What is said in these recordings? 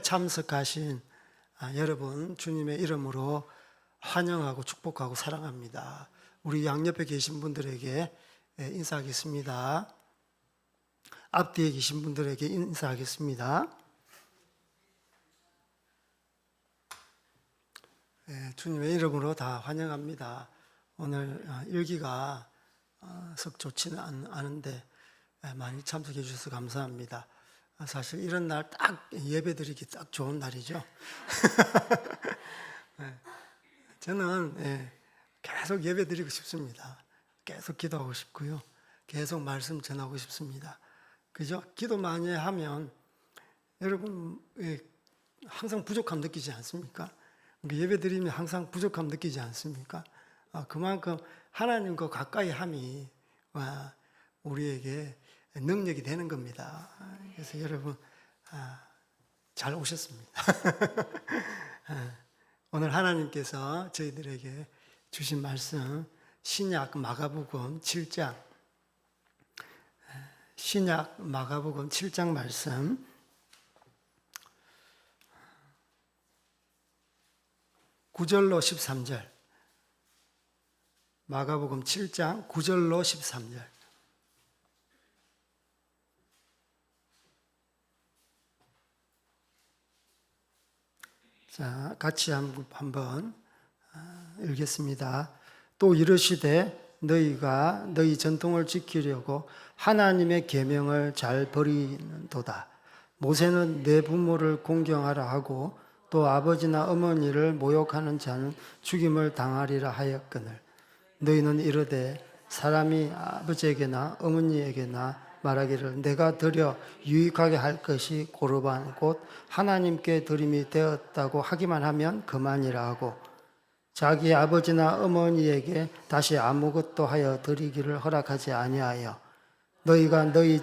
참석하신 여러분 주님의 이름으로 환영하고 축복하고 사랑합니다. 우리 양옆에 계신 분들에게 인사하겠습니다. 앞뒤에 계신 분들에게 인사하겠습니다. 주님의 이름으로 다 환영합니다. 오늘 일기가 썩 좋지는 않은데 많이 참석해 주셔서 감사합니다. 사실 이런 날 딱 예배 드리기 딱 좋은 날이죠. 저는 계속 예배 드리고 싶습니다. 계속 기도하고 싶고요. 계속 말씀 전하고 싶습니다. 그죠? 기도 많이 하면 여러분 항상 부족함 느끼지 않습니까? 예배 드리면 항상 부족함 느끼지 않습니까? 그만큼 하나님과 가까이 함이 우리에게 능력이 되는 겁니다. 그래서 여러분 잘 오셨습니다. 오늘 하나님께서 저희들에게 주신 말씀 신약 마가복음 7장 신약 마가복음 7장 말씀 9절로 13절 마가복음 7장 9절로 13절 자, 같이 한번 읽겠습니다. 또 이르시되 너희가 너희 전통을 지키려고 하나님의 계명을 잘 버리는도다. 모세는 내 부모를 공경하라 하고 또 아버지나 어머니를 모욕하는 자는 죽임을 당하리라 하였거늘 너희는 이르되 사람이 아버지에게나 어머니에게나 말하기를 내가 드려 유익하게 할 것이 고르반 곧 하나님께 드림이 되었다고 하기만 하면 그만이라 하고 자기 아버지나 어머니에게 다시 아무것도 하여 드리기를 허락하지 아니하여 너희가 너희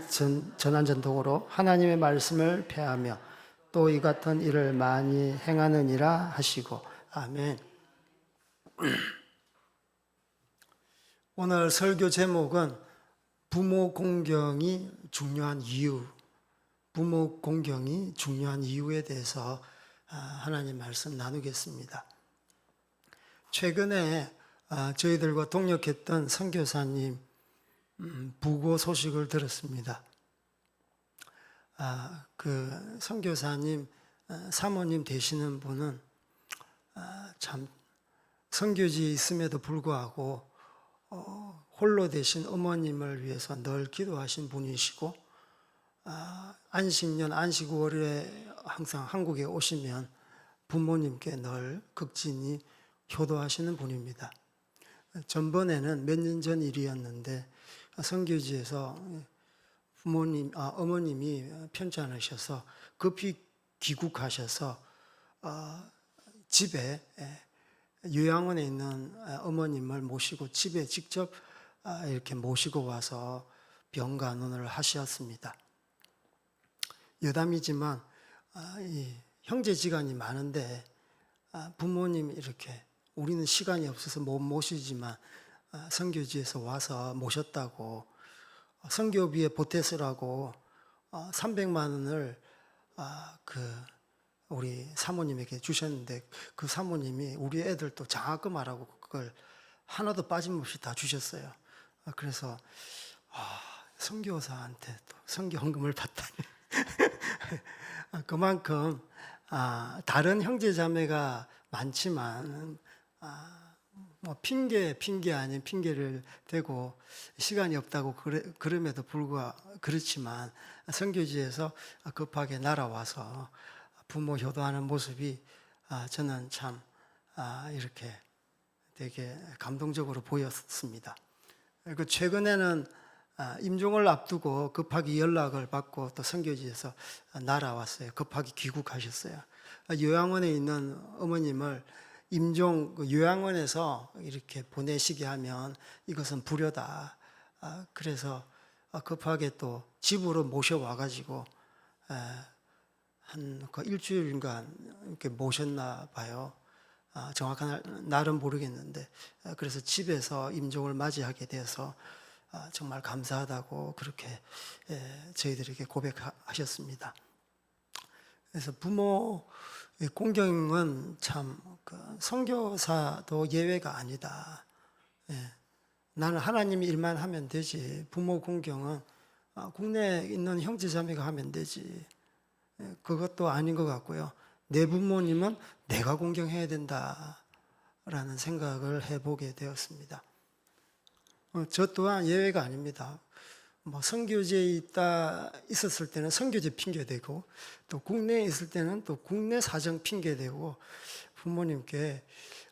전한 전통으로 하나님의 말씀을 폐하며 또 이 같은 일을 많이 행하느니라 하시고 아멘. 오늘 설교 제목은 부모 공경이 중요한 이유, 부모 공경이 중요한 이유에 대해서 하나님 말씀 나누겠습니다. 최근에 저희들과 동역했던 선교사님 부고 소식을 들었습니다. 그 선교사님 사모님 되시는 분은 참 선교지에 있음에도 불구하고 홀로 되신 어머님을 위해서 늘 기도하신 분이시고 안식년, 안식월에 항상 한국에 오시면 부모님께 늘 극진히 효도하시는 분입니다. 전번에는 몇 년 전 일이었는데 선교지에서 어머님이 편찮으셔서 급히 귀국하셔서 집에 요양원에 있는 어머님을 모시고 집에 직접 이렇게 모시고 와서 병간호를 하셨습니다. 여담이지만 형제지간이 많은데 부모님 이렇게 우리는 시간이 없어서 못 모시지만 선교지에서 와서 모셨다고 선교비에 보태서라고 300만 원을 우리 사모님에게 주셨는데 그 사모님이 우리 애들도 장학금하라고 그걸 하나도 빠짐없이 다 주셨어요. 그래서 선교사한테 또 선교헌금을 받다니 그만큼 다른 형제자매가 많지만 뭐 핑계 아닌 핑계를 대고 시간이 없다고 그럼에도 불구하고 그렇지만 선교지에서 급하게 날아와서 부모 효도하는 모습이 저는 참 이렇게 되게 감동적으로 보였습니다. 그리고 최근에는 임종을 앞두고 급하게 연락을 받고 또 선교지에서 날아왔어요. 급하게 귀국하셨어요. 요양원에 있는 어머님을 임종 요양원에서 이렇게 보내시게 하면 이것은 불효다. 그래서 급하게 또 집으로 모셔와 가지고 한 일주일간 이렇게 모셨나 봐요. 정확한 날은 모르겠는데 그래서 집에서 임종을 맞이하게 돼서 정말 감사하다고 그렇게 저희들에게 고백하셨습니다. 그래서 부모 공경은 참 선교사도 예외가 아니다. 나는 하나님 일만 하면 되지. 부모 공경은 국내에 있는 형제자매가 하면 되지. 그것도 아닌 것 같고요. 내 부모님은 내가 공경해야 된다라는 생각을 해보게 되었습니다. 저 또한 예외가 아닙니다. 선교지에 있었을 때는 선교지 핑계대고, 또 국내에 있을 때는 또 국내 사정 핑계대고, 부모님께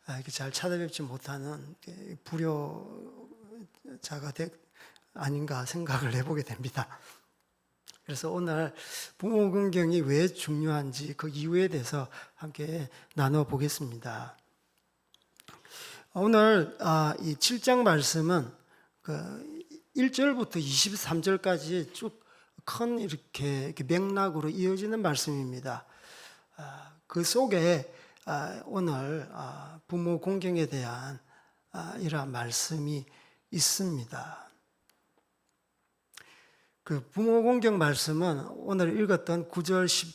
이렇게 잘 찾아뵙지 못하는 불효자가 아닌가 생각을 해보게 됩니다. 그래서 오늘 부모 공경이 왜 중요한지 그 이유에 대해서 함께 나눠보겠습니다. 오늘 이 7장 말씀은 1절부터 23절까지 쭉 큰 이렇게 맥락으로 이어지는 말씀입니다. 그 속에 오늘 부모 공경에 대한 이러한 말씀이 있습니다. 그 부모 공경 말씀은 오늘 읽었던 9절에서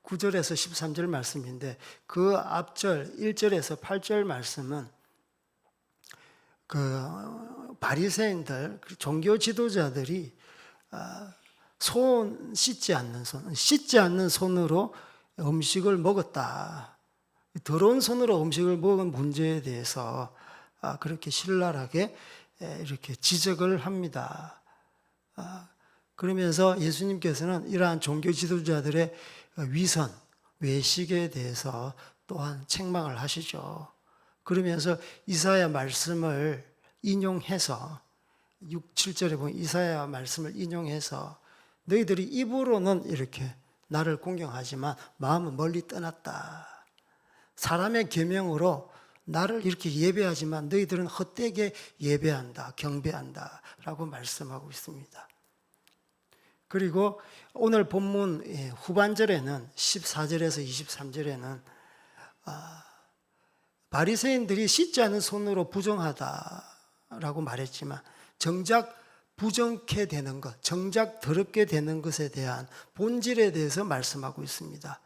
13절 말씀인데, 그 앞절 1절에서 8절 말씀은 바리새인들, 종교 지도자들이 씻지 않는 손으로 음식을 먹었다. 더러운 손으로 음식을 먹은 문제에 대해서 그렇게 신랄하게 이렇게 지적을 합니다. 그러면서 예수님께서는 이러한 종교 지도자들의 위선, 외식에 대해서 또한 책망을 하시죠. 그러면서 이사야 말씀을 인용해서 6, 7절에 보면 이사야 말씀을 인용해서 너희들이 입으로는 이렇게 나를 공경하지만 마음은 멀리 떠났다. 사람의 계명으로 나를 이렇게 예배하지만 너희들은 헛되게 예배한다, 경배한다 라고 말씀하고 있습니다. 그리고 오늘 본문 후반절에는 14절에서 23절에는 바리새인들이 씻지 않은 손으로 부정하다라고 말했지만 정작 부정케 되는 것, 정작 더럽게 되는 것에 대한 본질에 대해서 말씀하고 있습니다.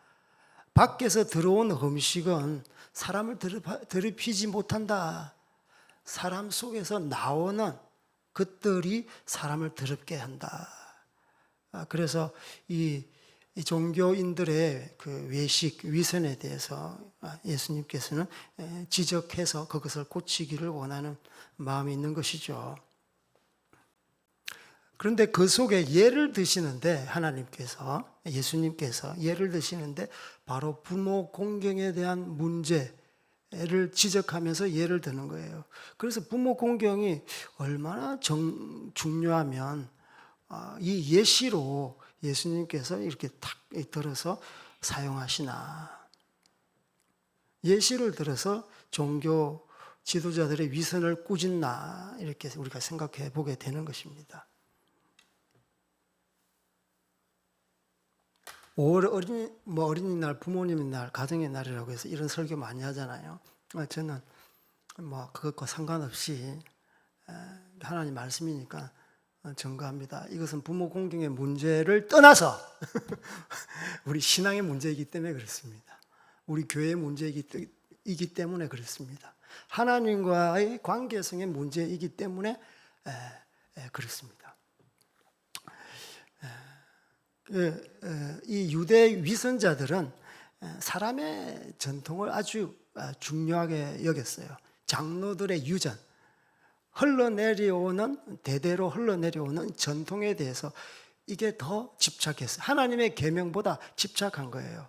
밖에서 들어온 음식은 사람을 더럽히지 못한다. 사람 속에서 나오는 것들이 사람을 더럽게 한다. 그래서 이 종교인들의 그 외식, 위선에 대해서 예수님께서는 지적해서 그것을 고치기를 원하는 마음이 있는 것이죠. 그런데 그 속에 예를 드시는데 예수님께서 예를 드시는데 바로 부모 공경에 대한 문제를 지적하면서 예를 드는 거예요. 그래서 부모 공경이 얼마나 중요하면 이 예시로 예수님께서 이렇게 탁 들어서 사용하시나. 예시를 들어서 종교 지도자들의 위선을 꾸짖나 이렇게 우리가 생각해 보게 되는 것입니다. 5월 어린이날, 부모님의 날, 가정의 날이라고 해서 이런 설교 많이 하잖아요. 저는 그것과 상관없이 하나님 말씀이니까 증거합니다. 이것은 부모 공경의 문제를 떠나서 우리 신앙의 문제이기 때문에 그렇습니다. 우리 교회의 문제이기 때문에 그렇습니다. 하나님과의 관계성의 문제이기 때문에 그렇습니다. 이 유대 위선자들은 사람의 전통을 아주 중요하게 여겼어요. 장로들의 유전, 대대로 흘러내려오는 전통에 대해서 이게 더 집착했어요. 하나님의 계명보다 집착한 거예요.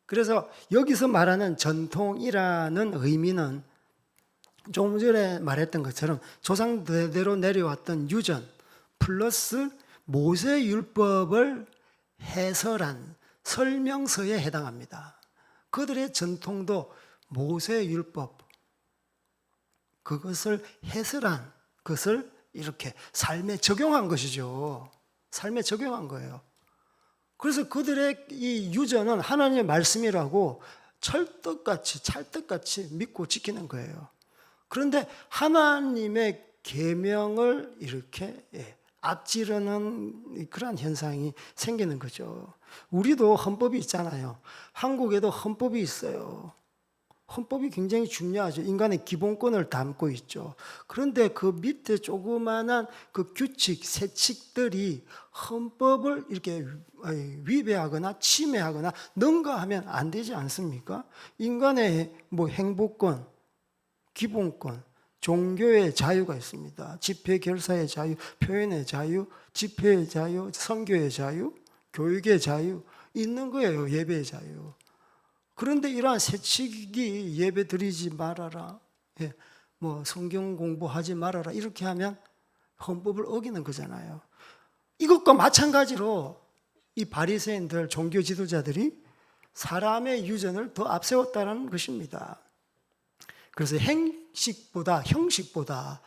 그래서 여기서 말하는 전통이라는 의미는 조금 전에 말했던 것처럼 조상 대대로 내려왔던 유전 플러스 모세율법을 해설한 설명서에 해당합니다. 그들의 전통도 모세율법, 그것을 해설한 것을 이렇게 삶에 적용한 것이죠. 삶에 적용한 거예요. 그래서 그들의 이 유전은 하나님의 말씀이라고 찰떡같이 믿고 지키는 거예요. 그런데 하나님의 계명을 이렇게 앞지르는 그런 현상이 생기는 거죠. 우리도 헌법이 있잖아요. 한국에도 헌법이 있어요. 헌법이 굉장히 중요하죠. 인간의 기본권을 담고 있죠. 그런데 그 밑에 조그마한 그 규칙, 세칙들이 헌법을 이렇게 위배하거나 침해하거나 능가하면 안 되지 않습니까? 인간의 뭐 행복권, 기본권, 종교의 자유가 있습니다. 집회 결사의 자유, 표현의 자유, 집회의 자유, 선교의 자유, 교육의 자유 있는 거예요. 예배의 자유. 그런데 이러한 세칙이 예배 드리지 말아라, 뭐 성경 공부하지 말아라 이렇게 하면 헌법을 어기는 거잖아요. 이것과 마찬가지로 이 바리새인들 종교 지도자들이 사람의 유전을 더 앞세웠다는 것입니다. 그래서 행식보다 형식보다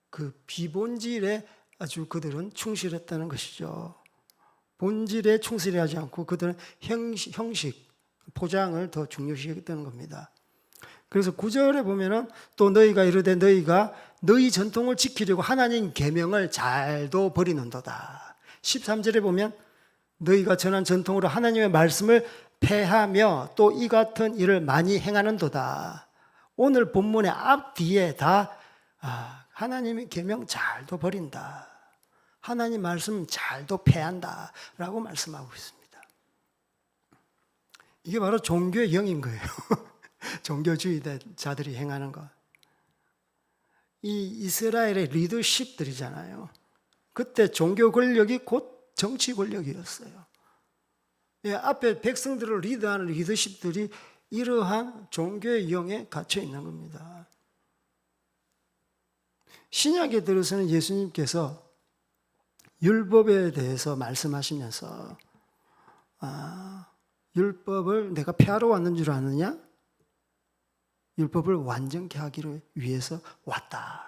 그 비본질에 아주 그들은 충실했다는 것이죠. 본질에 충실하지 않고 그들은 형식, 포장을 더 중요시했다는 겁니다. 그래서 9절에 보면은 또 너희가 이르되 너희가 너희 전통을 지키려고 하나님 계명을 잘도 버리는도다. 13절에 보면 너희가 전한 전통으로 하나님의 말씀을 폐하며 또 이 같은 일을 많이 행하는도다. 오늘 본문의 앞뒤에 다 하나님의 계명 잘도 버린다. 하나님 말씀 잘도 폐한다 라고 말씀하고 있습니다. 이게 바로 종교의 영인 거예요. 종교주의자들이 행하는 것. 이 이스라엘의 리더십들이잖아요. 그때 종교 권력이 곧 정치 권력이었어요. 앞에 백성들을 리드하는 리더십들이 이러한 종교의 영에 갇혀 있는 겁니다. 신약에 들어서는 예수님께서 율법에 대해서 말씀하시면서 율법을 내가 폐하러 왔는 줄 아느냐? 율법을 완전케 하기를 위해서 왔다.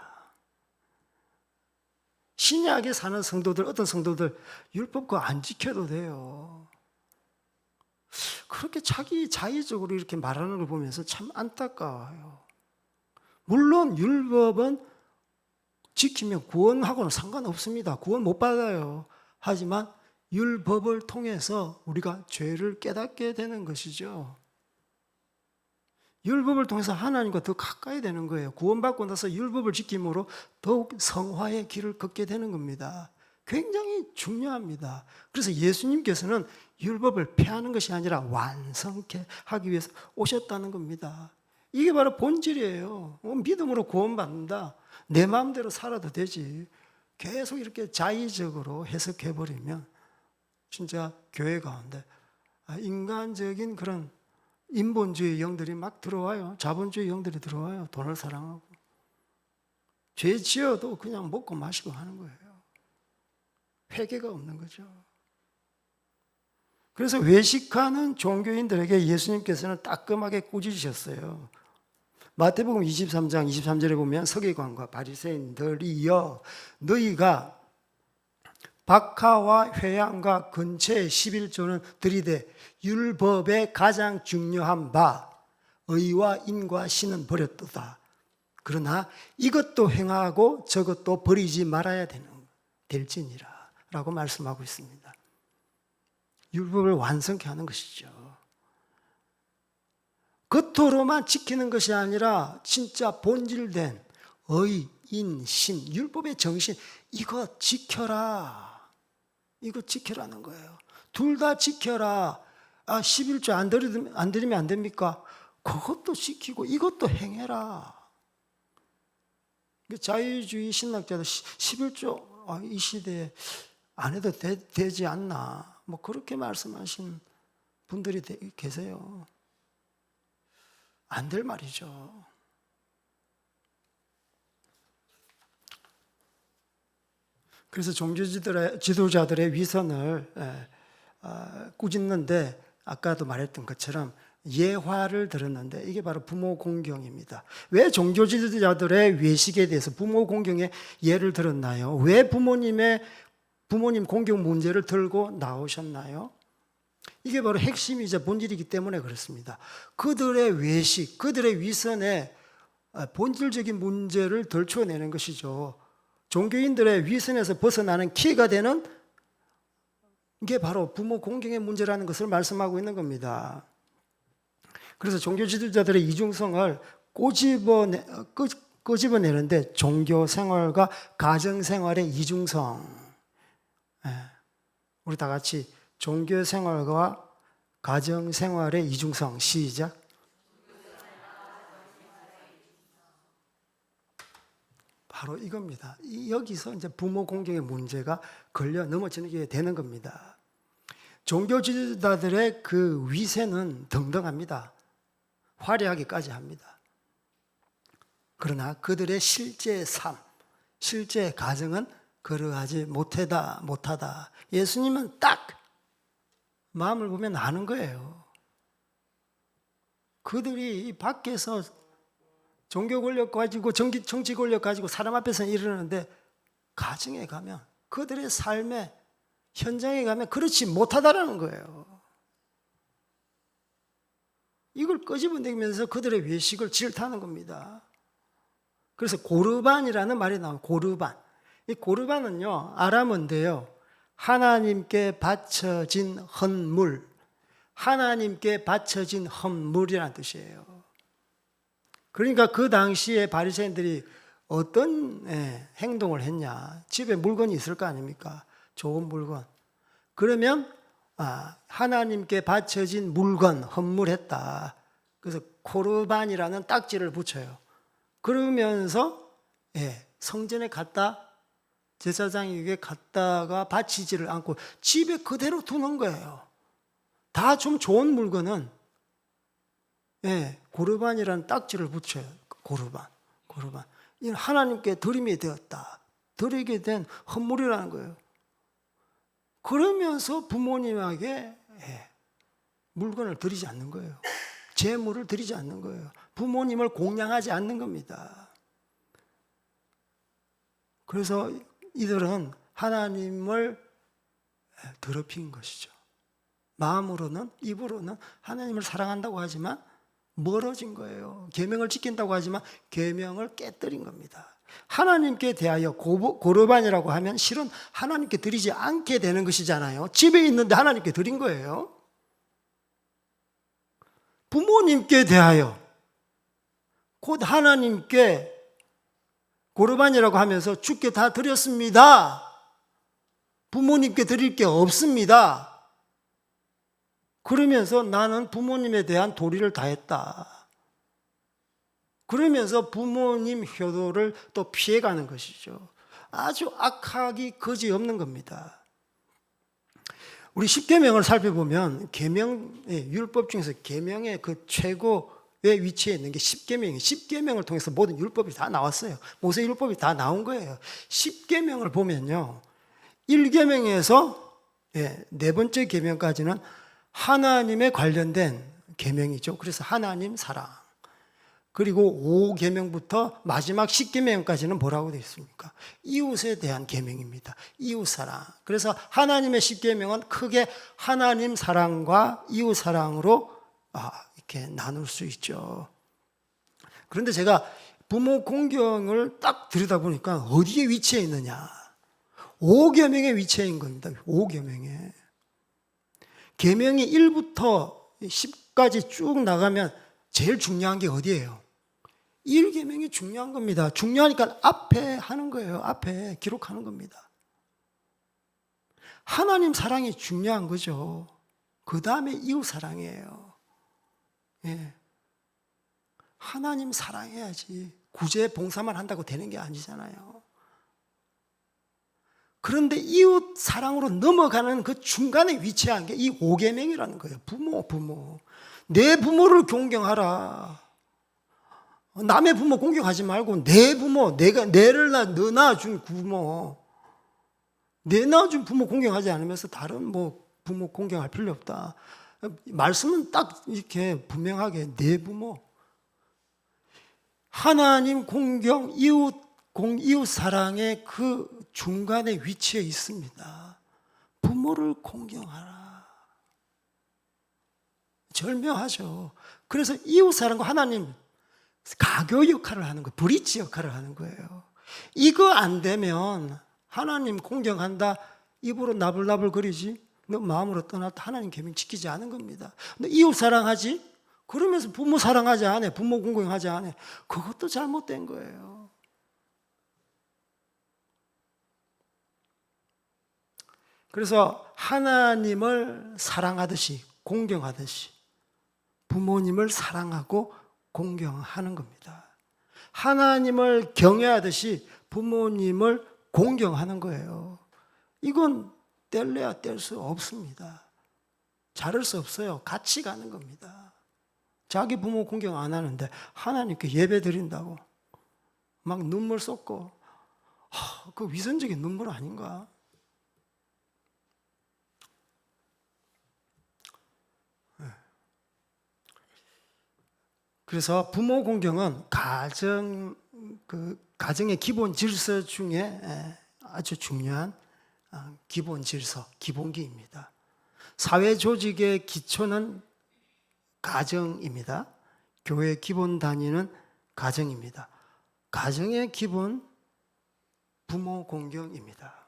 신약에 사는 성도들, 어떤 성도들 율법 그거 안 지켜도 돼요. 그렇게 자기 자의적으로 이렇게 말하는 걸 보면서 참 안타까워요. 물론 율법은 지키면 구원하고는 상관없습니다. 구원 못 받아요. 하지만 율법을 통해서 우리가 죄를 깨닫게 되는 것이죠. 율법을 통해서 하나님과 더 가까이 되는 거예요. 구원받고 나서 율법을 지킴으로 더욱 성화의 길을 걷게 되는 겁니다. 굉장히 중요합니다. 그래서 예수님께서는 율법을 폐하는 것이 아니라 완성케 하기 위해서 오셨다는 겁니다. 이게 바로 본질이에요. 믿음으로 구원받는다. 내 마음대로 살아도 되지. 계속 이렇게 자의적으로 해석해버리면 진짜 교회 가운데 인간적인 그런 인본주의 영들이 막 들어와요. 자본주의 영들이 들어와요. 돈을 사랑하고. 죄 지어도 그냥 먹고 마시고 하는 거예요. 회개가 없는 거죠. 그래서 외식하는 종교인들에게 예수님께서는 따끔하게 꾸짖으셨어요. 마태복음 23장 23절에 보면 서기관과 바리새인들이여 너희가 박하와 회양과 근처의 11조는 들이되 율법의 가장 중요한 바 의와 인과 신은 버렸도다. 그러나 이것도 행하고 저것도 버리지 말아야 될지니라 라고 말씀하고 있습니다. 율법을 완성케 하는 것이죠. 겉으로만 지키는 것이 아니라 진짜 본질된 의, 인, 신, 율법의 정신 이거 지켜라. 이거 지켜라는 거예요. 둘 다 지켜라. 11조 안 드리면 안 됩니까? 그것도 지키고 이것도 행해라. 자유주의 신학자들 11조 이 시대에 안 해도 되지 않나. 뭐 그렇게 말씀하신 분들이 계세요. 안 될 말이죠. 그래서 종교 지도자들의 위선을 꾸짖는데 아까도 말했던 것처럼 예화를 들었는데 이게 바로 부모 공경입니다. 왜 종교 지도자들의 외식에 대해서 부모 공경의 예를 들었나요? 왜 부모님 공경 문제를 들고 나오셨나요? 이게 바로 핵심이자 본질이기 때문에 그렇습니다. 그들의 외식, 그들의 위선의 본질적인 문제를 덜쳐내는 것이죠. 종교인들의 위선에서 벗어나는 키가 되는 게 바로 부모 공경의 문제라는 것을 말씀하고 있는 겁니다. 그래서 종교 지도자들의 이중성을 꼬집어내는데 종교 생활과 가정 생활의 이중성. 우리 다 같이 종교 생활과 가정 생활의 이중성 시작. 바로 이겁니다. 여기서 이제 부모 공경의 문제가 걸려 넘어지는 게 되는 겁니다. 종교 지도자들의 그 위세는 등등합니다. 화려하기까지 합니다. 그러나 그들의 실제 삶, 실제 가정은 그러하지 못하다. 예수님은 딱 마음을 보면 아는 거예요. 그들이 밖에서 종교 권력 가지고 정치 권력 가지고 사람 앞에서 이러는데 가정에 가면 그들의 삶의 현장에 가면 그렇지 못하다라는 거예요. 이걸 끄집어내면서 그들의 외식을 질타하는 겁니다. 그래서 고르반이라는 말이 나와요. 고르반. 이 고르반은요, 아람어인데요. 하나님께 바쳐진 헌물, 하나님께 바쳐진 헌물이라는 뜻이에요. 그러니까 그 당시에 바리새인들이 어떤 행동을 했냐? 집에 물건이 있을 거 아닙니까? 좋은 물건. 그러면 하나님께 바쳐진 물건, 헌물했다. 그래서 코르반이라는 딱지를 붙여요. 그러면서 성전에 갔다 제사장에게 갔다가 바치지를 않고 집에 그대로 두는 거예요. 다 좀 좋은 물건은 고르반이라는 딱지를 붙여요. 고르반. 이는 하나님께 드림이 되었다. 드리게 된 헌물이라는 거예요. 그러면서 부모님에게 물건을 드리지 않는 거예요. 재물을 드리지 않는 거예요. 부모님을 공양하지 않는 겁니다. 그래서 이들은 하나님을 더럽힌 것이죠. 마음으로는, 입으로는 하나님을 사랑한다고 하지만 멀어진 거예요. 계명을 지킨다고 하지만 계명을 깨뜨린 겁니다. 하나님께 대하여 고르반이라고 하면 실은 하나님께 드리지 않게 되는 것이잖아요. 집에 있는데 하나님께 드린 거예요. 부모님께 대하여 곧 하나님께 고르반이라고 하면서 주께 다 드렸습니다. 부모님께 드릴 게 없습니다. 그러면서 나는 부모님에 대한 도리를 다했다. 그러면서 부모님 효도를 또 피해가는 것이죠. 아주 악하기 그지없는 겁니다. 우리 십계명을 살펴보면 율법 중에서 계명의 그 최고의 위치에 있는 게 십계명이에요. 십계명을 통해서 모든 율법이 다 나왔어요. 모세 율법이 다 나온 거예요. 십계명을 보면요, 1계명에서 네 번째 계명까지는 하나님에 관련된 계명이죠. 그래서 하나님 사랑. 그리고 5계명부터 마지막 10계명까지는 뭐라고 되어 있습니까? 이웃에 대한 계명입니다. 이웃 사랑. 그래서 하나님의 10계명은 크게 하나님 사랑과 이웃 사랑으로 이렇게 나눌 수 있죠. 그런데 제가 부모 공경을 딱 들여다보니까 어디에 위치해 있느냐? 5계명에 위치해 있는 겁니다. 5계명에. 계명이 1부터 10까지 쭉 나가면 제일 중요한 게 어디예요? 1계명이 중요한 겁니다. 중요하니까 앞에 하는 거예요. 앞에 기록하는 겁니다. 하나님 사랑이 중요한 거죠. 그 다음에 이웃 사랑이에요. 하나님 사랑해야지. 구제 봉사만 한다고 되는 게 아니잖아요. 그런데 이웃 사랑으로 넘어가는 그 중간에 위치한 게 이 5계명이라는 거예요. 부모. 내 부모를 존경하라. 남의 부모 공경하지 말고 내 부모, 너 낳아준 부모, 내 낳아준 부모 공경하지 않으면서 다른 부모 공경할 필요 없다. 말씀은 딱 이렇게 분명하게 내 부모, 하나님 공경, 이웃 사랑의 그 중간에 위치해 있습니다. 부모를 공경하라. 절묘하죠. 그래서 이웃 사랑과 하나님 가교 역할을 하는 거예요. 브릿지 역할을 하는 거예요. 이거 안 되면 하나님 공경한다 입으로 나불나불 거리지 너 마음으로 떠났다 하나님 계명 지키지 않은 겁니다. 너 이웃 사랑하지? 그러면서 부모 사랑하지 않아. 부모 공경하지 않아. 그것도 잘못된 거예요. 그래서 하나님을 사랑하듯이 공경하듯이 부모님을 사랑하고 공경하는 겁니다. 하나님을 경외하듯이 부모님을 공경하는 거예요. 이건 뗄래야 뗄 수 없습니다. 자를 수 없어요. 같이 가는 겁니다. 자기 부모 공경 안 하는데 하나님께 예배 드린다고 막 눈물 쏟고 그 위선적인 눈물 아닌가? 그래서 부모 공경은 가정의 기본 질서 중에 아주 중요한 기본 질서, 기본기입니다. 사회 조직의 기초는 가정입니다. 교회 기본 단위는 가정입니다. 가정의 기본 부모 공경입니다.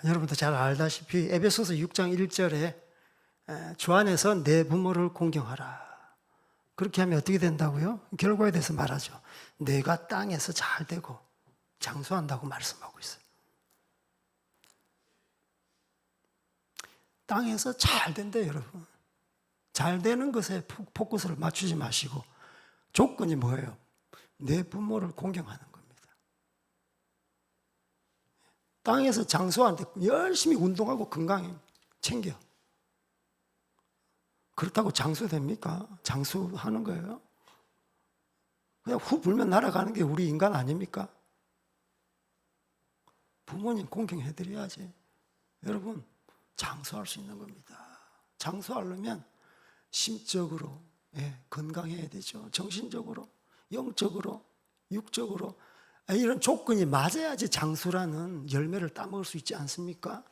여러분도 잘 알다시피 에베소서 6장 1절에 주 안에서 내 부모를 공경하라. 그렇게 하면 어떻게 된다고요? 결과에 대해서 말하죠. 내가 땅에서 잘 되고 장수한다고 말씀하고 있어요. 땅에서 잘 된대요, 여러분. 잘 되는 것에 포커스를 맞추지 마시고 조건이 뭐예요? 내 부모를 공경하는 겁니다. 땅에서 장수하는데 열심히 운동하고 건강히 챙겨. 그렇다고 장수됩니까? 장수하는 거예요. 그냥 후 불면 날아가는 게 우리 인간 아닙니까? 부모님 공경해드려야지. 여러분, 장수할 수 있는 겁니다. 장수하려면 심적으로 건강해야 되죠. 정신적으로, 영적으로, 육적으로 이런 조건이 맞아야지 장수라는 열매를 따먹을 수 있지 않습니까?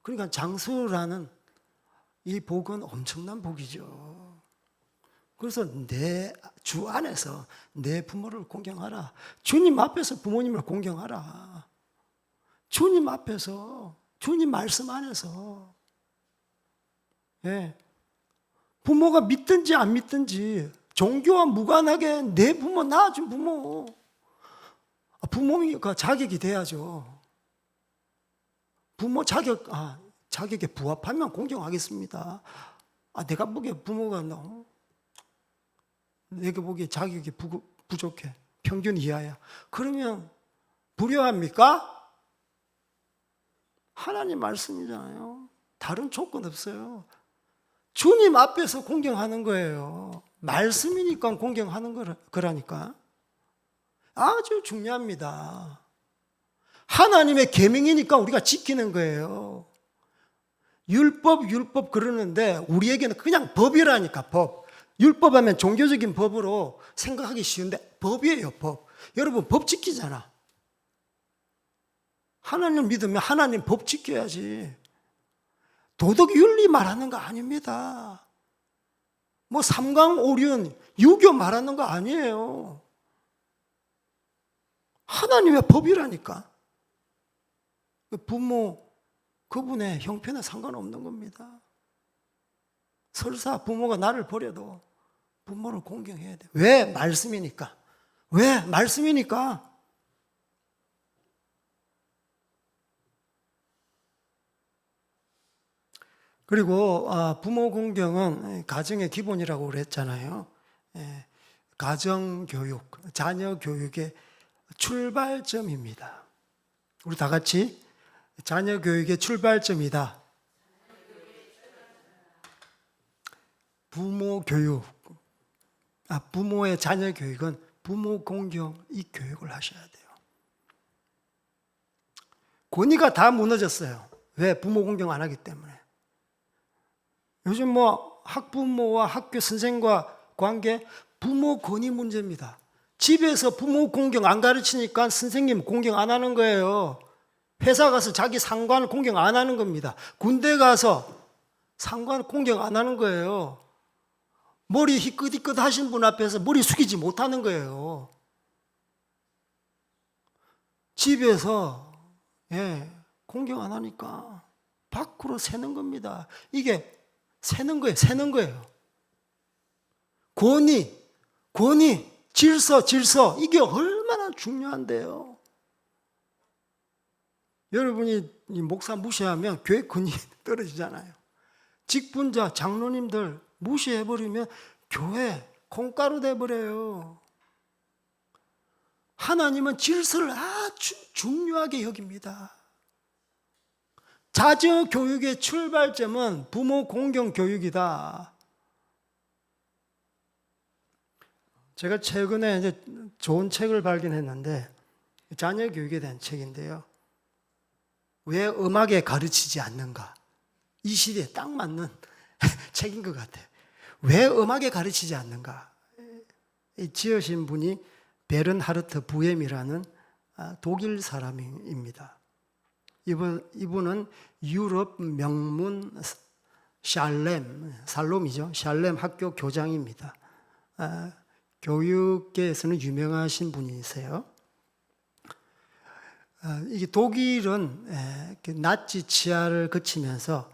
그러니까 장수라는 이 복은 엄청난 복이죠. 그래서 내 주 안에서 내 부모를 공경하라. 주님 앞에서 부모님을 공경하라. 주님 앞에서, 주님 말씀 안에서. 부모가 믿든지 안 믿든지 종교와 무관하게 내 부모, 낳아준 부모. 부모가 자격이 돼야죠. 부모 자격에 부합하면 공경하겠습니다. 내가 보기에 부모가 내가 보기에 자격이 부족해. 평균 이하야. 그러면 불효합니까? 하나님 말씀이잖아요. 다른 조건 없어요. 주님 앞에서 공경하는 거예요. 말씀이니까 공경하는 거라니까. 아주 중요합니다. 하나님의 계명이니까 우리가 지키는 거예요. 율법 그러는데 우리에게는 그냥 법이라니까, 법. 율법하면 종교적인 법으로 생각하기 쉬운데 법이에요, 법. 여러분, 법 지키잖아. 하나님 믿으면 하나님 법 지켜야지. 도덕 윤리 말하는 거 아닙니다. 뭐 삼강오륜, 유교 말하는 거 아니에요. 하나님의 법이라니까. 부모, 그분의 형편에 상관없는 겁니다. 설사 부모가 나를 버려도 부모를 공경해야 돼. 왜? 말씀이니까. 왜? 말씀이니까. 그리고 부모 공경은 가정의 기본이라고 그랬잖아요. 가정교육, 자녀 교육의 출발점입니다. 우리 다 같이 자녀 교육의 출발점이다. 부모 교육, 부모의 자녀 교육은 부모 공경 이 교육을 하셔야 돼요. 권위가 다 무너졌어요. 왜? 부모 공경 안 하기 때문에. 요즘 학부모와 학교 선생과 관계, 부모 권위 문제입니다. 집에서 부모 공경 안 가르치니까 선생님 공경 안 하는 거예요. 회사 가서 자기 상관 공경 안 하는 겁니다. 군대 가서 상관 공경 안 하는 거예요. 머리 희끗희끗 하신 분 앞에서 머리 숙이지 못하는 거예요. 집에서 공경 안 하니까 밖으로 새는 겁니다. 이게 새는 거예요. 권위, 질서 이게 얼마나 중요한데요. 여러분이 이 목사 무시하면 교회 권위 떨어지잖아요. 직분자, 장로님들 무시해버리면 교회 콩가루 돼버려요. 하나님은 질서를 아주 중요하게 여깁니다. 자녀 교육의 출발점은 부모 공경 교육이다. 제가 최근에 이제 좋은 책을 발견했는데 자녀 교육에 대한 책인데요. 왜 음악에 가르치지 않는가? 이 시대에 딱 맞는 책인 것 같아요. 왜 음악에 가르치지 않는가? 지으신 분이 베른하르트 부엠이라는 독일 사람입니다. 이분은 유럽 명문 살롬이죠. 샬렘 학교 교장입니다. 교육계에서는 유명하신 분이세요. 이게 독일은 나치 치하를 거치면서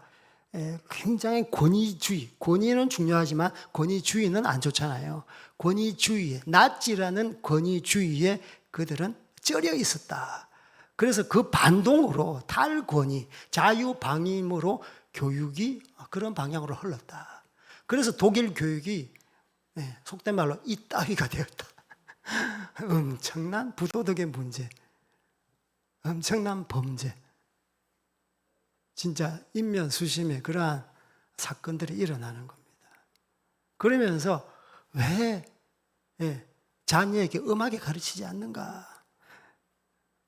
굉장히 권위주의, 권위는 중요하지만 권위주의는 안 좋잖아요. 권위주의에, 나치라는 권위주의에 그들은 쩔여 있었다. 그래서 그 반동으로 탈권위, 자유방임으로 교육이 그런 방향으로 흘렀다. 그래서 독일 교육이 속된 말로 이따위가 되었다. 엄청난 부도덕의 문제, 엄청난 범죄, 진짜 인면수심의 그러한 사건들이 일어나는 겁니다. 그러면서 왜 자녀에게 음악에 가르치지 않는가?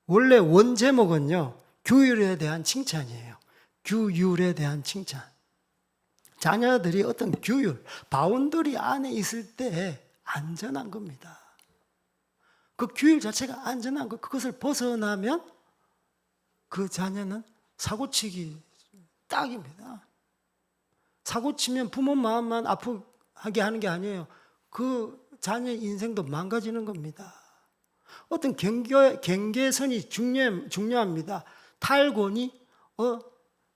원래 원제목은요, 규율에 대한 칭찬이에요. 규율에 대한 칭찬. 자녀들이 어떤 규율, 바운더리 안에 있을 때 안전한 겁니다. 그 규율 자체가 안전한 것, 그것을 벗어나면 그 자녀는 사고치기 딱입니다. 사고치면 부모 마음만 아프게 하는 게 아니에요. 그 자녀의 인생도 망가지는 겁니다. 어떤 경계선이 중요합니다. 탈권이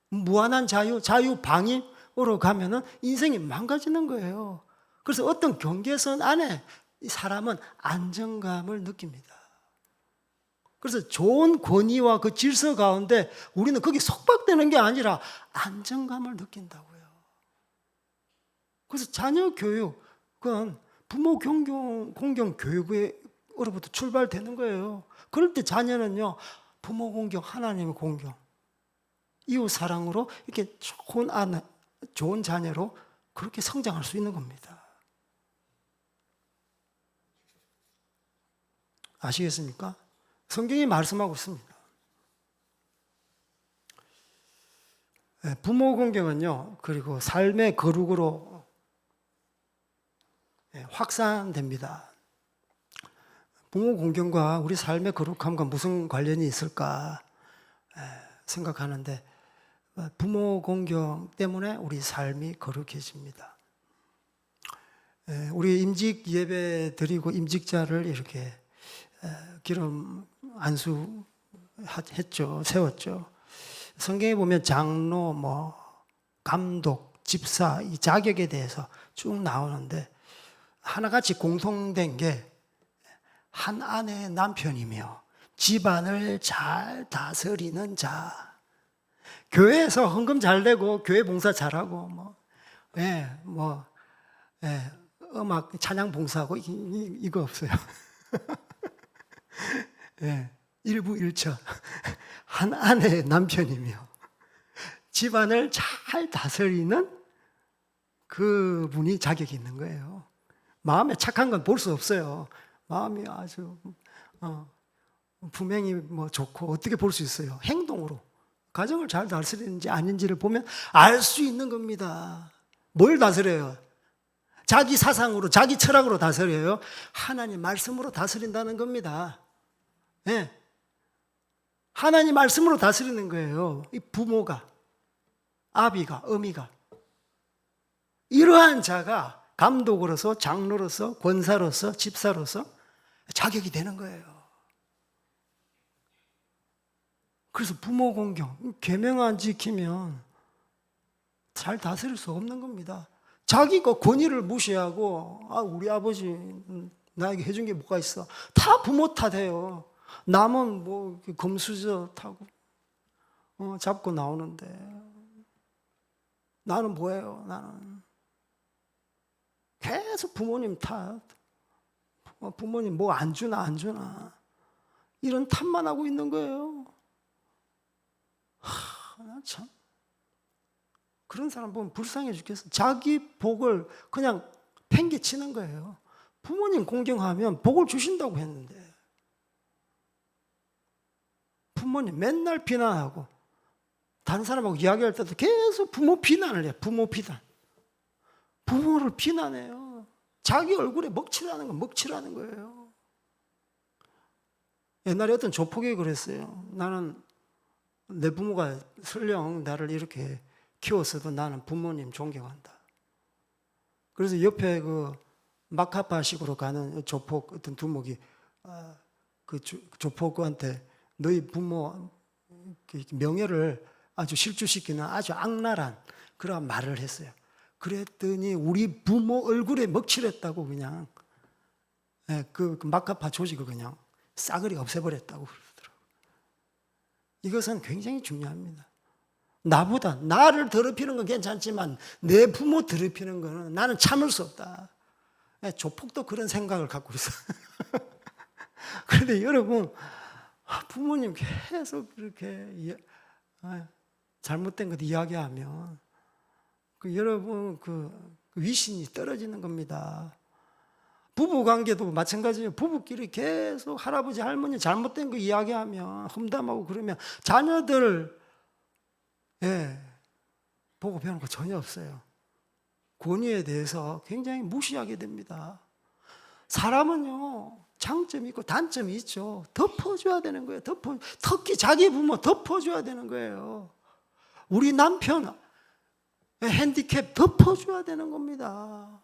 무한한 자유방임으로 가면은 인생이 망가지는 거예요. 그래서 어떤 경계선 안에 이 사람은 안정감을 느낍니다. 그래서 좋은 권위와 그 질서 가운데 우리는 거기 속박되는 게 아니라 안정감을 느낀다고요. 그래서 자녀 교육은 부모 공경 교육으로부터 출발되는 거예요. 그럴 때 자녀는요, 부모 공경, 하나님의 공경, 이웃 사랑으로 이렇게 좋은 자녀로 그렇게 성장할 수 있는 겁니다. 아시겠습니까? 성경이 말씀하고 있습니다. 부모 공경은요, 그리고 삶의 거룩으로 확산됩니다. 부모 공경과 우리 삶의 거룩함과 무슨 관련이 있을까 생각하는데, 부모 공경 때문에 우리 삶이 거룩해집니다. 우리 임직 예배 드리고 임직자를 이렇게 기름 안수했죠, 세웠죠. 성경에 보면 장로, 감독, 집사 이 자격에 대해서 쭉 나오는데 하나같이 공통된 게 한 아내의 남편이며 집안을 잘 다스리는 자. 교회에서 헌금 잘 되고 교회 봉사 잘하고 음악 찬양 봉사하고 이거 없어요. 일부일처 한 아내의 남편이며 집안을 잘 다스리는 그분이 자격이 있는 거예요. 마음에 착한 건 볼 수 없어요. 마음이 아주 분명히 좋고 어떻게 볼 수 있어요? 행동으로 가정을 잘 다스리는지 아닌지를 보면 알 수 있는 겁니다. 뭘 다스려요? 자기 사상으로, 자기 철학으로 다스려요? 하나님 말씀으로 다스린다는 겁니다. 네. 하나님 말씀으로 다스리는 거예요. 이 부모가, 아비가, 어미가. 이러한 자가 감독으로서, 장로로서, 권사로서, 집사로서 자격이 되는 거예요. 그래서 부모 공경, 계명 안 지키면 잘 다스릴 수 없는 겁니다. 자기가 권위를 무시하고 우리 아버지 나에게 해준 게 뭐가 있어? 다 부모 탓해요. 남은 뭐 금수저 타고 잡고 나오는데 나는 뭐예요? 나는 계속 부모님 탓. 부모님 뭐 안 주나 안 주나 이런 탓만 하고 있는 거예요. 나 참 그런 사람 보면 불쌍해 죽겠어. 자기 복을 그냥 팽개치는 거예요. 부모님 공경하면 복을 주신다고 했는데 부모님 맨날 비난하고 다른 사람하고 이야기할 때도 계속 부모 비난을 해요. 부모 비난. 부모를 비난해요. 자기 얼굴에 먹칠하는 건 먹칠하는 거예요. 옛날에 어떤 조폭이 그랬어요. 나는 내 부모가 설령 나를 이렇게 키웠어도 나는 부모님 존경한다. 그래서 옆에 그 마카파식으로 가는 조폭 어떤 두목이 그 조폭한테 너희 부모 명예를 아주 실추시키는 아주 악랄한 그런 말을 했어요. 그랬더니 우리 부모 얼굴에 먹칠했다고 그냥 그 마카파 조직을 그냥 싸그리 없애버렸다고 그러더라고요. 이것은 굉장히 중요합니다. 나보다 나를 더럽히는 건 괜찮지만 내 부모 더럽히는 거는 나는 참을 수 없다. 조폭도 그런 생각을 갖고 있어요. 그런데 여러분 부모님 계속 그렇게 잘못된 것 이야기하면 여러분 그 위신이 떨어지는 겁니다. 부부 관계도 마찬가지예요. 부부끼리 계속 할아버지 할머니 잘못된 거 이야기하면 험담하고 그러면 자녀들 보고 배우는 거 전혀 없어요. 권위에 대해서 굉장히 무시하게 됩니다. 사람은요 장점이 있고 단점이 있죠. 덮어줘야 되는 거예요. 특히 자기 부모 덮어줘야 되는 거예요. 우리 남편 핸디캡 덮어줘야 되는 겁니다.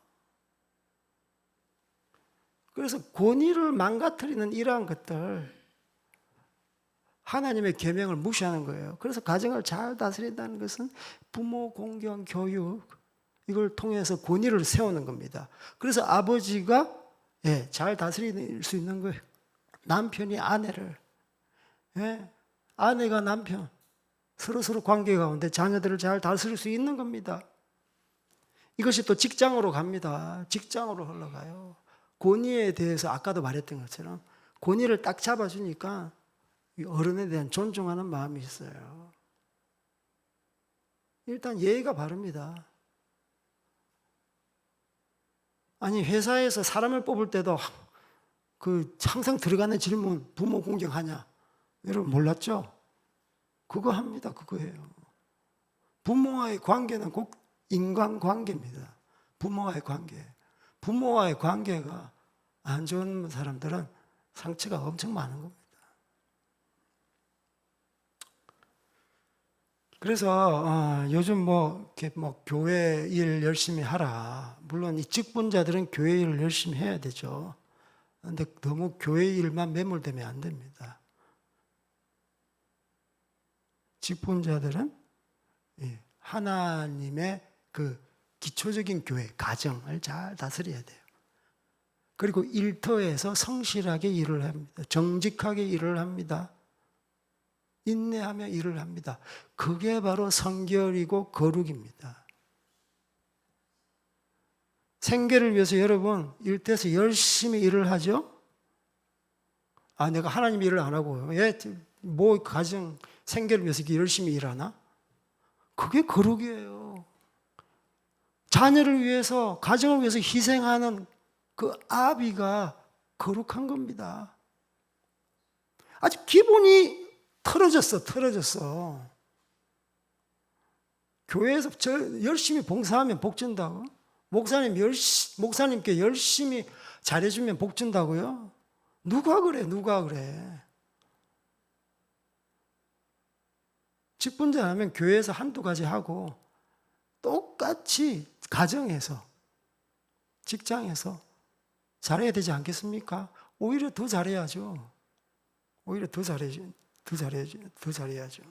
그래서 권위를 망가뜨리는 이러한 것들 하나님의 계명을 무시하는 거예요. 그래서 가정을 잘 다스린다는 것은 부모 공경 교육 이걸 통해서 권위를 세우는 겁니다. 그래서 아버지가 잘 다스릴 수 있는 거예요. 남편이 아내를 아내가 남편 서로 관계 가운데 자녀들을 잘 다스릴 수 있는 겁니다. 이것이 또 직장으로 갑니다. 직장으로 흘러가요. 권위에 대해서 아까도 말했던 것처럼 권위를 딱 잡아주니까 어른에 대한 존중하는 마음이 있어요. 일단 예의가 바릅니다. 아니 회사에서 사람을 뽑을 때도 항상 들어가는 질문 부모 공경하냐? 여러분 몰랐죠? 그거 합니다. 그거예요. 부모와의 관계는 꼭 인간관계입니다. 부모와의 관계. 부모와의 관계가 안 좋은 사람들은 상처가 엄청 많은 겁니다. 그래서 요즘 이렇게 교회 일 열심히 하라. 물론 이 직분자들은 교회 일을 열심히 해야 되죠. 그런데 너무 교회 일만 매몰되면 안 됩니다. 직분자들은 하나님의 그 기초적인 교회, 가정을 잘 다스려야 돼요. 그리고 일터에서 성실하게 일을 합니다. 정직하게 일을 합니다. 인내하며 일을 합니다. 그게 바로 성결이고 거룩입니다. 생계를 위해서 여러분 일터에서 열심히 일을 하죠? 내가 하나님 일을 안 하고 가정 생계를 위해서 열심히 일하나? 그게 거룩이에요. 자녀를 위해서 가정을 위해서 희생하는 그 아비가 거룩한 겁니다. 아주 기본이 틀어졌어. 교회에서 열심히 봉사하면 복 준다고? 목사님께 열심히 잘해주면 복 준다고요? 누가 그래? 직분자 하면 교회에서 한두 가지 하고 똑같이 가정에서 직장에서 잘해야 되지 않겠습니까? 오히려 더 잘해야죠. 오히려 더 잘해야죠. 더 잘해야죠.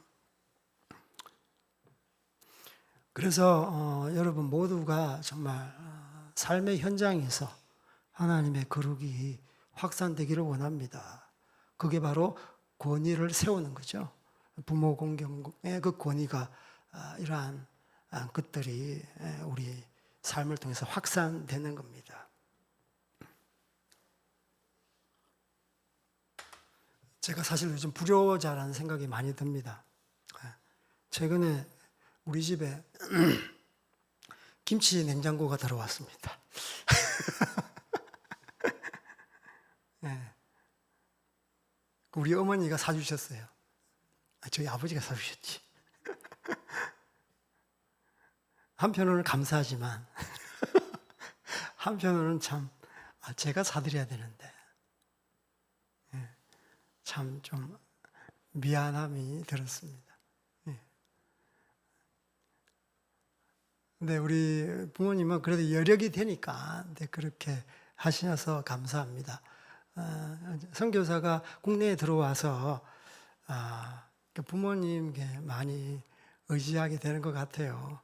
그래서 여러분 모두가 정말 삶의 현장에서 하나님의 거룩이 확산되기를 원합니다. 그게 바로 권위를 세우는 거죠. 부모 공경의 그 권위가 이러한 것들이 우리 삶을 통해서 확산되는 겁니다. 제가 사실 요즘 불효자라는 생각이 많이 듭니다. 최근에 우리 집에 김치 냉장고가 들어왔습니다. 네. 우리 어머니가 사주셨어요. 저희 아버지가 사주셨지. 한편으로는 감사하지만 한편으로는 참 제가 사드려야 되는데 참 좀 미안함이 들었습니다. 근데 우리 부모님은 그래도 여력이 되니까 그렇게 하셔서 감사합니다. 선교사가 국내에 들어와서 부모님께 많이 의지하게 되는 것 같아요.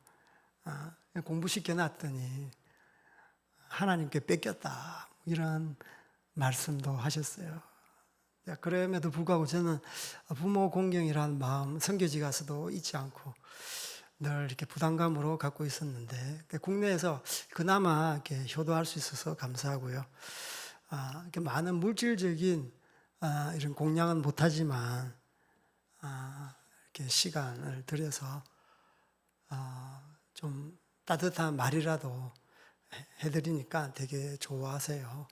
공부시켜놨더니 하나님께 뺏겼다 이런 말씀도 하셨어요. 그럼에도 불구하고 저는 부모 공경이라는 마음 선교지 가서도 잊지 않고 늘 이렇게 부담감으로 갖고 있었는데 국내에서 그나마 이렇게 효도할 수 있어서 감사하고요. 이렇게 많은 물질적인 이런 공양은 못하지만 이렇게 시간을 들여서 좀 따뜻한 말이라도 해드리니까 되게 좋아하세요.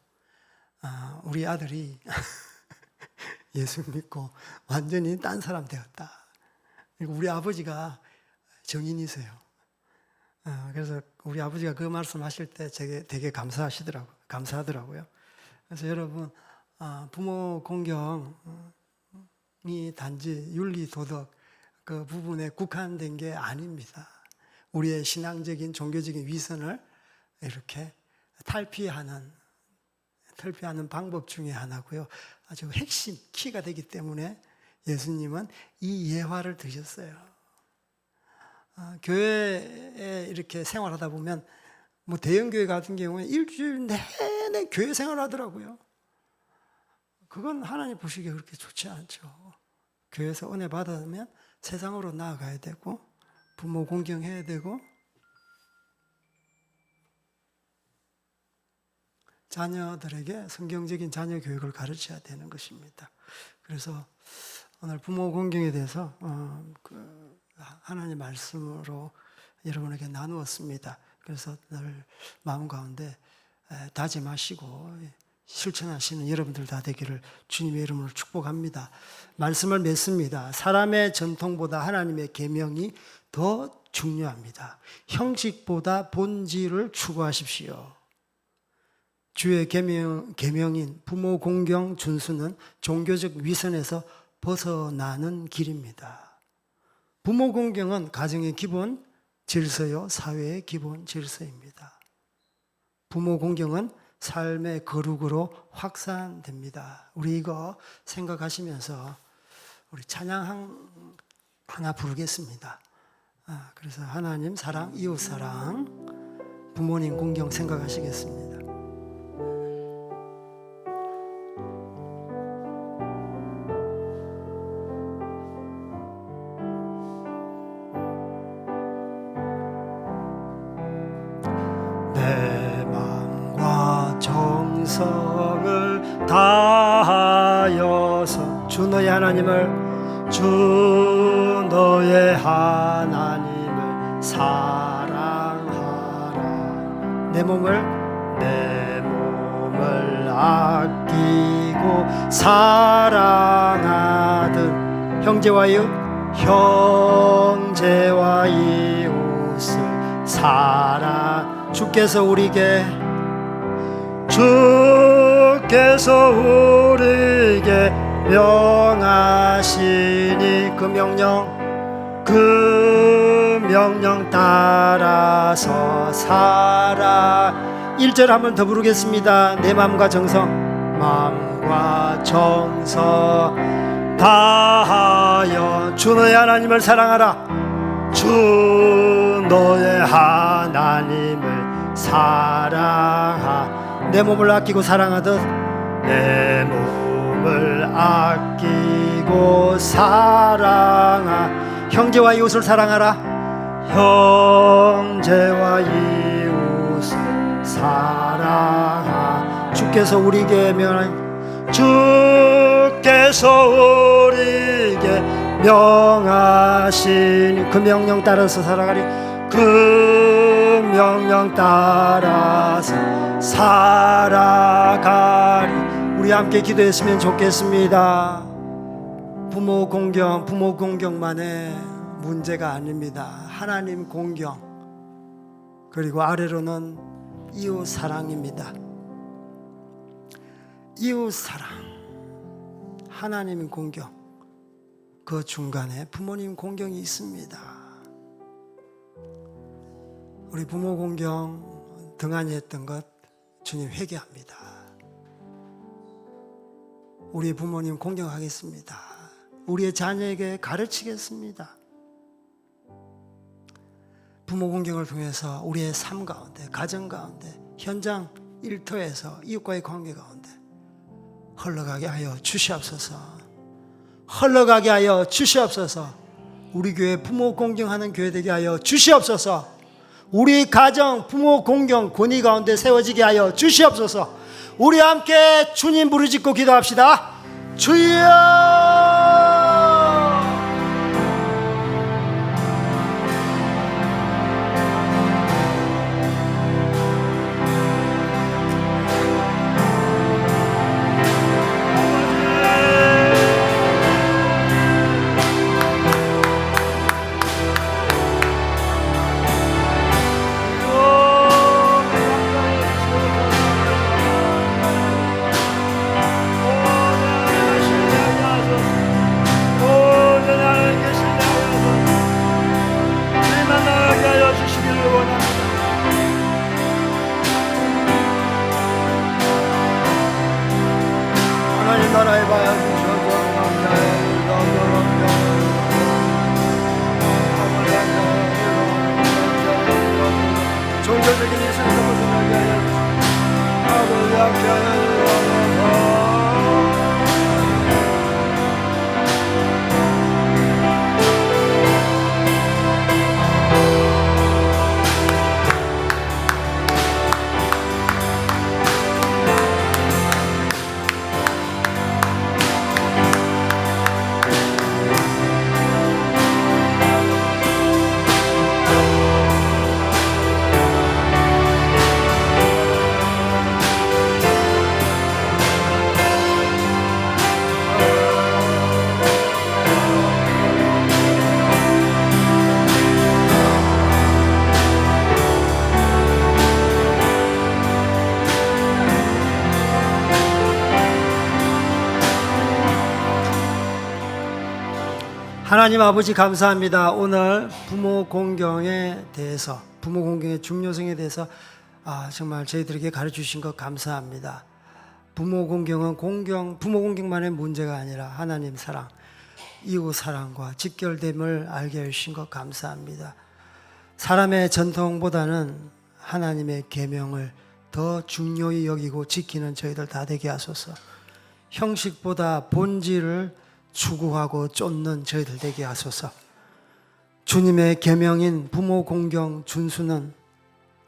우리 아들이 예수 믿고 완전히 딴 사람 되었다. 그리고 우리 아버지가 정인이세요. 그래서 우리 아버지가 그 말씀하실 때 되게 감사하더라고요. 그래서 여러분 부모 공경이 단지 윤리 도덕 그 부분에 국한된 게 아닙니다. 우리의 신앙적인 종교적인 위선을 이렇게 탈피하는 방법 중에 하나고요. 아주 핵심 키가 되기 때문에 예수님은 이 예화를 드셨어요. 교회에 이렇게 생활하다 보면 뭐 대형교회 같은 경우는 일주일 내내 교회 생활하더라고요. 그건 하나님 보시기에 그렇게 좋지 않죠. 교회에서 은혜 받으면 세상으로 나아가야 되고 부모 공경해야 되고 자녀들에게 성경적인 자녀 교육을 가르쳐야 되는 것입니다. 그래서 오늘 부모 공경에 대해서 하나님의 말씀으로 여러분에게 나누었습니다. 그래서 늘 마음 가운데 다짐하시고 실천하시는 여러분들 다 되기를 주님의 이름으로 축복합니다. 말씀을 맺습니다. 사람의 전통보다 하나님의 계명이 더 중요합니다. 형식보다 본질을 추구하십시오. 주의 계명인 부모 공경 준수는 종교적 위선에서 벗어나는 길입니다. 부모 공경은 가정의 기본 질서요, 사회의 기본 질서입니다. 부모 공경은 삶의 거룩으로 확산됩니다. 우리 이거 생각하시면서 우리 찬양 하나 부르겠습니다. 그래서 하나님 사랑, 이웃 사랑, 부모님 공경 생각하시겠습니다. 정성을 다하여서 주 너의 하나님을 사랑하라. 내 몸을 아끼고 사랑하듯 형제와 이웃을 사랑. 주께서 우리에게 명하시니 그 명령 따라서 살아. 1절 한 번 더 부르겠습니다. 내 마음과 정성 다하여 주 너의 하나님을 사랑하라. 주 너의 하나님을 사랑하. 내 몸을 아끼고 사랑하듯 내 몸을 아끼고 사랑하. 형제와 이웃을 사랑하라. 형제와 이웃을 사랑하. 주께서 우리에게 명하신 그 명령 따라서 살아가리. 그 명령 따라서 살아가리. 우리 함께 기도했으면 좋겠습니다. 부모 공경만의 문제가 아닙니다. 하나님 공경, 그리고 아래로는 이웃 사랑입니다. 이웃 사랑, 하나님 공경, 그 중간에 부모님 공경이 있습니다. 우리 부모 공경 등한히 했던 것 주님 회개합니다. 우리 부모님 공경하겠습니다. 우리의 자녀에게 가르치겠습니다. 부모 공경을 통해서 우리의 삶 가운데, 가정 가운데, 현장 일터에서 이웃과의 관계 가운데 흘러가게 하여 주시옵소서. 흘러가게 하여 주시옵소서. 우리 교회 부모 공경하는 교회 되게 하여 주시옵소서. 우리 가정 부모 공경 권위 가운데 세워지게 하여 주시옵소서. 우리 함께 주님 부르짖고 기도합시다. 주여! 하나님 아버지 감사합니다. 오늘 부모 공경에 대해서, 부모 공경의 중요성에 대해서 정말 저희들에게 가르쳐주신 것 감사합니다. 부모 공경은 부모 공경만의 문제가 아니라 하나님 사랑, 이웃 사랑과 직결됨을 알게 해주신 것 감사합니다. 사람의 전통보다는 하나님의 계명을 더 중요히 여기고 지키는 저희들 다 되게 하소서. 형식보다 본질을 추구하고 쫓는 저희들 되게 하소서. 주님의 계명인 부모 공경 준수는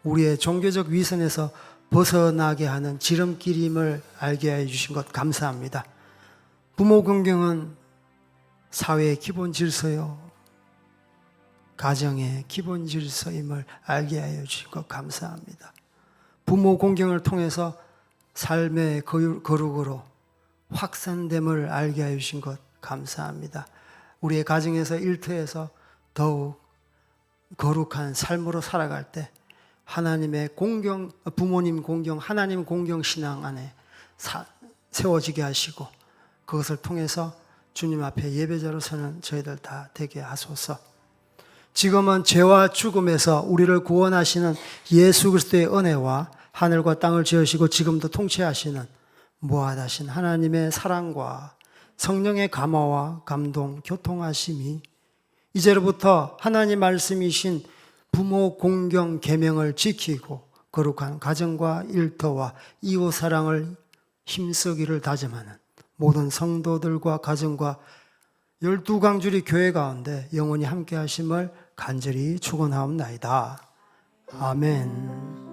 우리의 종교적 위선에서 벗어나게 하는 지름길임을 알게 해주신 것 감사합니다. 부모 공경은 사회의 기본 질서요, 가정의 기본 질서임을 알게 해주신 것 감사합니다. 부모 공경을 통해서 삶의 거룩으로 확산됨을 알게 해주신 것 감사합니다. 우리의 가정에서 일터에서 더욱 거룩한 삶으로 살아갈 때 하나님의 공경, 부모님 공경, 하나님 공경 신앙 안에 세워지게 하시고 그것을 통해서 주님 앞에 예배자로 서는 저희들 다 되게 하소서. 지금은 죄와 죽음에서 우리를 구원하시는 예수 그리스도의 은혜와 하늘과 땅을 지으시고 지금도 통치하시는 무한하신 하나님의 사랑과 성령의 감화와 감동, 교통하심이 이제로부터 하나님 말씀이신 부모 공경 계명을 지키고 거룩한 가정과 일터와 이웃 사랑을 힘쓰기를 다짐하는 모든 성도들과 가정과 12강주리 교회 가운데 영원히 함께 하심을 간절히 축원하옵나이다. 아멘.